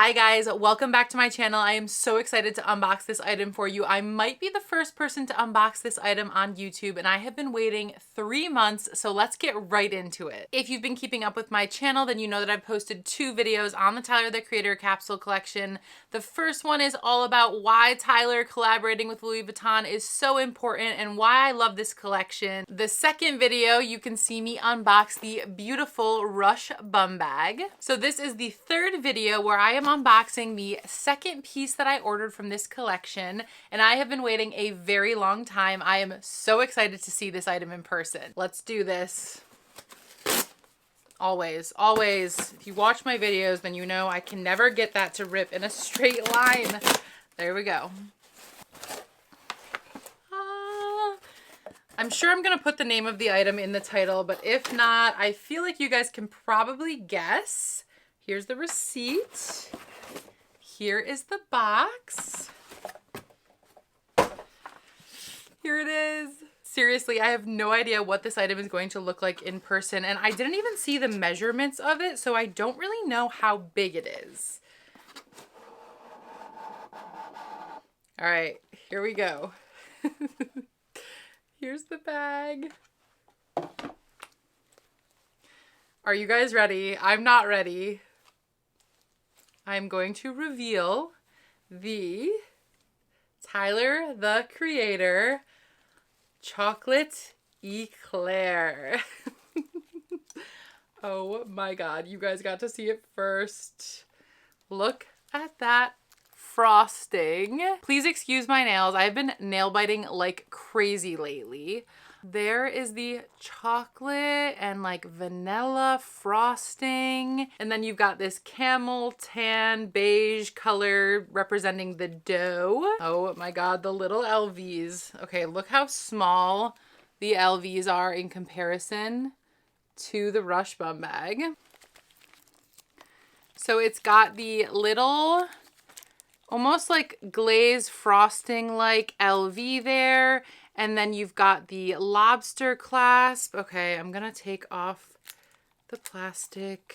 Hi guys, welcome back to my channel. I am so excited to unbox this item for you. I might be the first person to unbox this item on YouTube and I have been waiting 3 months, so let's get right into it. If you've been keeping up with my channel, then you know that I've posted 2 videos on the Tyler the Creator capsule collection. The first one is all about why Tyler collaborating with Louis Vuitton is so important and why I love this collection. The second video, you can see me unbox the beautiful Rush bum bag. So this is the third video where I am unboxing the second piece that I ordered from this collection, and I have been waiting a very long time. I am so excited to see this item in person. Let's do this. Always, always. If you watch my videos, then you know I can never get that to rip in a straight line. There we go. I'm sure I'm gonna put the name of the item in the title, but if not, I feel like you guys can probably guess. Here's the receipt. Here is the box. Here it is. Seriously, I have no idea what this item is going to look like in person, and I didn't even see the measurements of it, so I don't really know how big it is. All right, here we go. Here's the bag. Are you guys ready? I'm not ready. I'm going to reveal the Tyler the Creator Chocolate Eclair. Oh my God, you guys got to see it first. Look at that frosting. Please excuse my nails. I've been nail biting like crazy lately. There is the chocolate and like vanilla frosting. And then you've got this camel tan beige color representing the dough. Oh my God, the little LVs. Okay, look how small the LVs are in comparison to the Rush bum bag. So it's got the little almost like glaze frosting like LV there. And then you've got the lobster clasp. Okay, I'm gonna take off the plastic.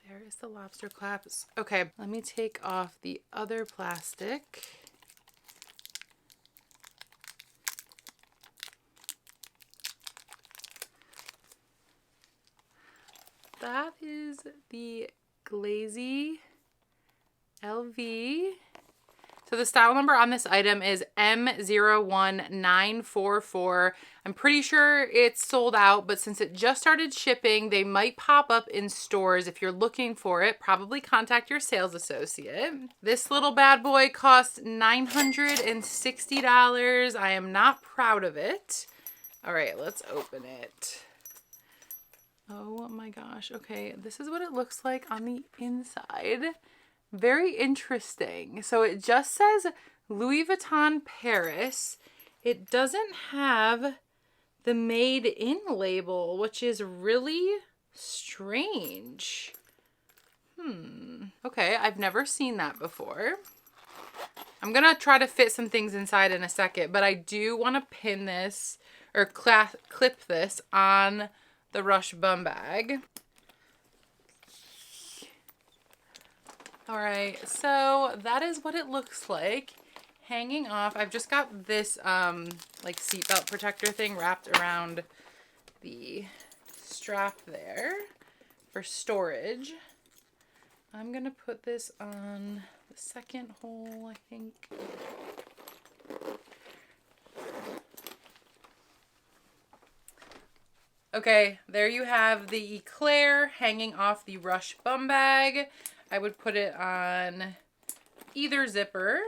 Okay. There is the lobster clasp. Okay, let me take off the other plastic. That is the glazy LV. So the style number on this item is M01944. I'm pretty sure it's sold out, but since it just started shipping, they might pop up in stores. If you're looking for it, probably contact your sales associate. This little bad boy cost $960. I am not proud of it. All right, let's open it. Oh my gosh. Okay, this is what it looks like on the inside. Very interesting. So it just says Louis Vuitton Paris. It doesn't have the made in label, which is really strange. Okay, I've never seen that before. I'm gonna try to fit some things inside in a second, but I do want to pin this or clip this on the Rush bum bag. All right, so that is what it looks like hanging off. I've just got this like seatbelt protector thing wrapped around the strap there for storage. I'm gonna put this on the second hole, I think. Okay, there you have the Eclair hanging off the Rush bum bag. I would put it on either zipper.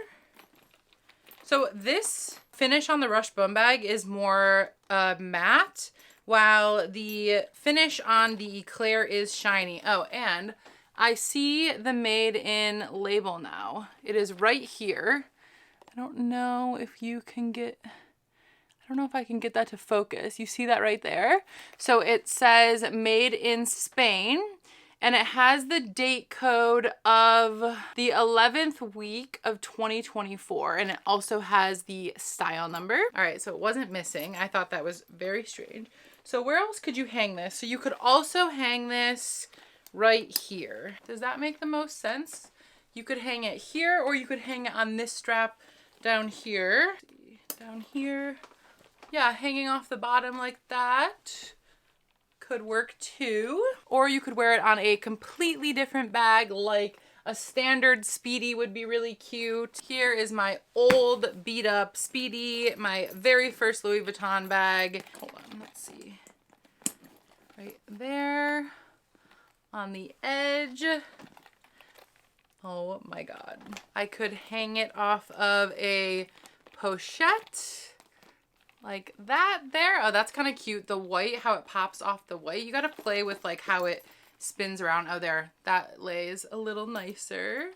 So this finish on the Rush bum bag is more matte, while the finish on the Eclair is shiny. Oh, and I see the made in label now. It is right here. I don't know if you can get... I don't know if I can get that to focus. You see that right there? So it says made in Spain, and it has the date code of the 11th week of 2024, and it also has the style number. All right, so it wasn't missing. I thought that was very strange. So where else could you hang this? So you could also hang this right here. Does that make the most sense? You could hang it here, or you could hang it on this strap down here. Down here. Yeah, hanging off the bottom like that could work too. Or you could wear it on a completely different bag, like a standard Speedy would be really cute. Here is my old beat up Speedy, my very first Louis Vuitton bag. Hold on, let's see. Right there on the edge. Oh my God. I could hang it off of a pochette like that there. Oh, that's kind of cute. The white, how it pops off the white. You got to play with like how it spins around. Oh, there, that lays a little nicer.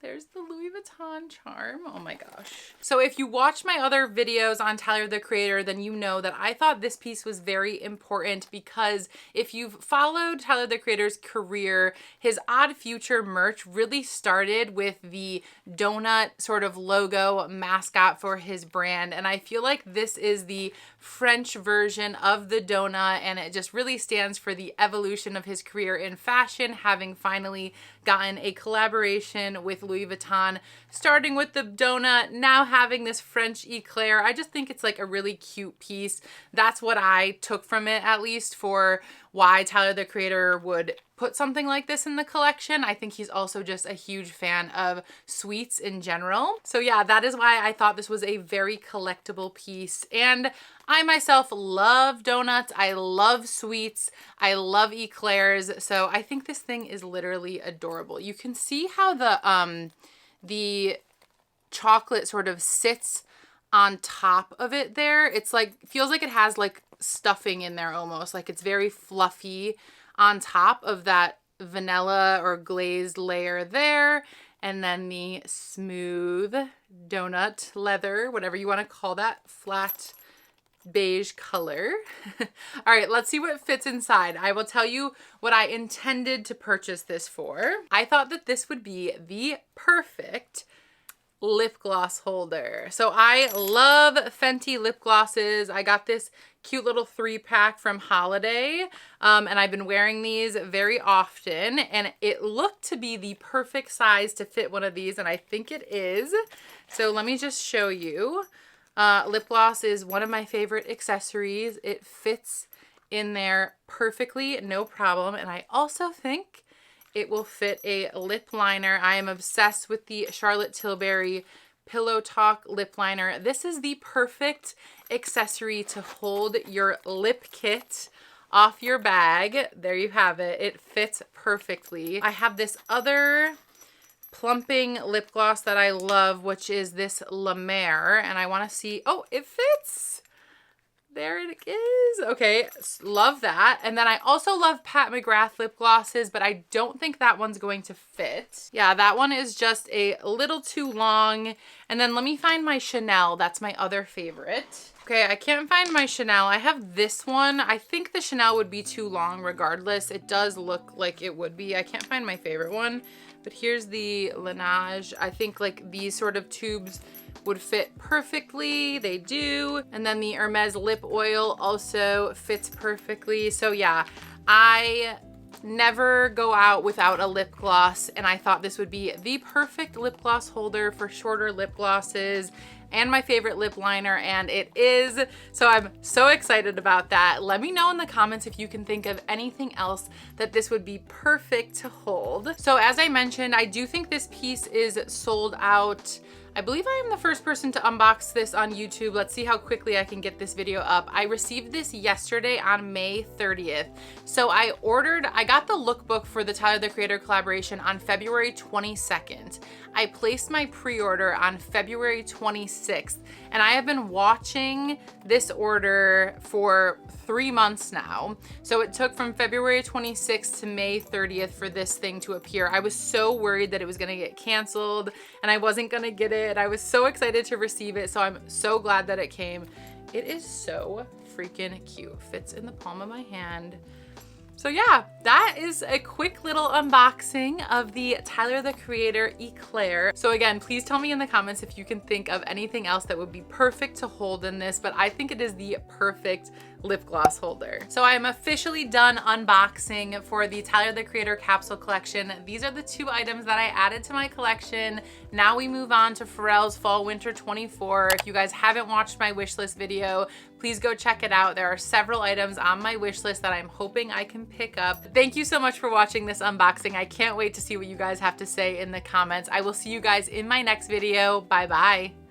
There's the Louis Vuitton charm. Oh my gosh. So if you watch my other videos on Tyler the Creator, then you know that I thought this piece was very important, because if you've followed Tyler the Creator's career, his Odd Future merch really started with the donut sort of logo mascot for his brand. And I feel like this is the French version of the donut, and it just really stands for the evolution of his career in fashion, having finally gotten a collaboration with Louis Vuitton, starting with the donut, now having this French eclair. I just think it's like a really cute piece. That's what I took from it, at least, for why Tyler the Creator would put something like this in the collection. I think he's also just a huge fan of sweets in general. So yeah, that is why I thought this was a very collectible piece. And I myself love donuts. I love sweets. I love eclairs. So I think this thing is literally adorable. You can see how the chocolate sort of sits on top of it there. It's like, feels like it has like stuffing in there almost. Like it's very fluffy on top of that vanilla or glazed layer there. And then the smooth donut leather, whatever you want to call that, flat beige color. All right, let's see what fits inside. I will tell you what I intended to purchase this for. I thought that this would be the perfect lip gloss holder. So I love Fenty lip glosses. I got this cute little 3-pack from Holiday, and I've been wearing these very often, and it looked to be the perfect size to fit one of these, and I think it is. So let me just show you. Lip gloss is one of my favorite accessories. It fits in there perfectly, no problem, and I also think it will fit a lip liner. I am obsessed with the Charlotte Tilbury Pillow Talk lip liner. This is the perfect accessory to hold your lip kit off your bag. There you have it. It fits perfectly. I have this other plumping lip gloss that I love, which is this La Mer, and I want to see, oh, it fits. There it is. Okay, love that. And then I also love Pat McGrath lip glosses, but I don't think that one's going to fit. Yeah, that one is just a little too long. And then let me find my Chanel. That's my other favorite. Okay, I can't find my Chanel. I have this one. I think the Chanel would be too long regardless. It does look like it would be. I can't find my favorite one. But here's the Laneige. I think like these sort of tubes would fit perfectly. They do. And then the Hermes lip oil also fits perfectly. So yeah, I never go out without a lip gloss, and I thought this would be the perfect lip gloss holder for shorter lip glosses and my favorite lip liner, and it is. So I'm so excited about that. Let me know in the comments if you can think of anything else that this would be perfect to hold. So as I mentioned, I do think this piece is sold out. I believe I am the first person to unbox this on YouTube. Let's see how quickly I can get this video up. I received this yesterday on May 30th. So I got the lookbook for the Tyler the Creator collaboration on February 22nd. I placed my pre-order on February 26th, and I have been watching this order for 3 months now. So it took from February 26th to May 30th for this thing to appear. I was so worried that it was gonna get canceled and I wasn't gonna get it. I was so excited to receive it, so I'm so glad that it came. It is so freaking cute. Fits in the palm of my hand. So yeah, that is a quick little unboxing of the Tyler the Creator Eclair. So again, please tell me in the comments if you can think of anything else that would be perfect to hold in this, but I think it is the perfect lip gloss holder. So I'm officially done unboxing for the Tyler the Creator capsule collection. These are the 2 items that I added to my collection. Now we move on to Pharrell's Fall Winter 24. If you guys haven't watched my wish list video, please go check it out. There are several items on my wish list that I'm hoping I can pick up. Thank you so much for watching this unboxing. I can't wait to see what you guys have to say in the comments. I will see you guys in my next video. Bye bye.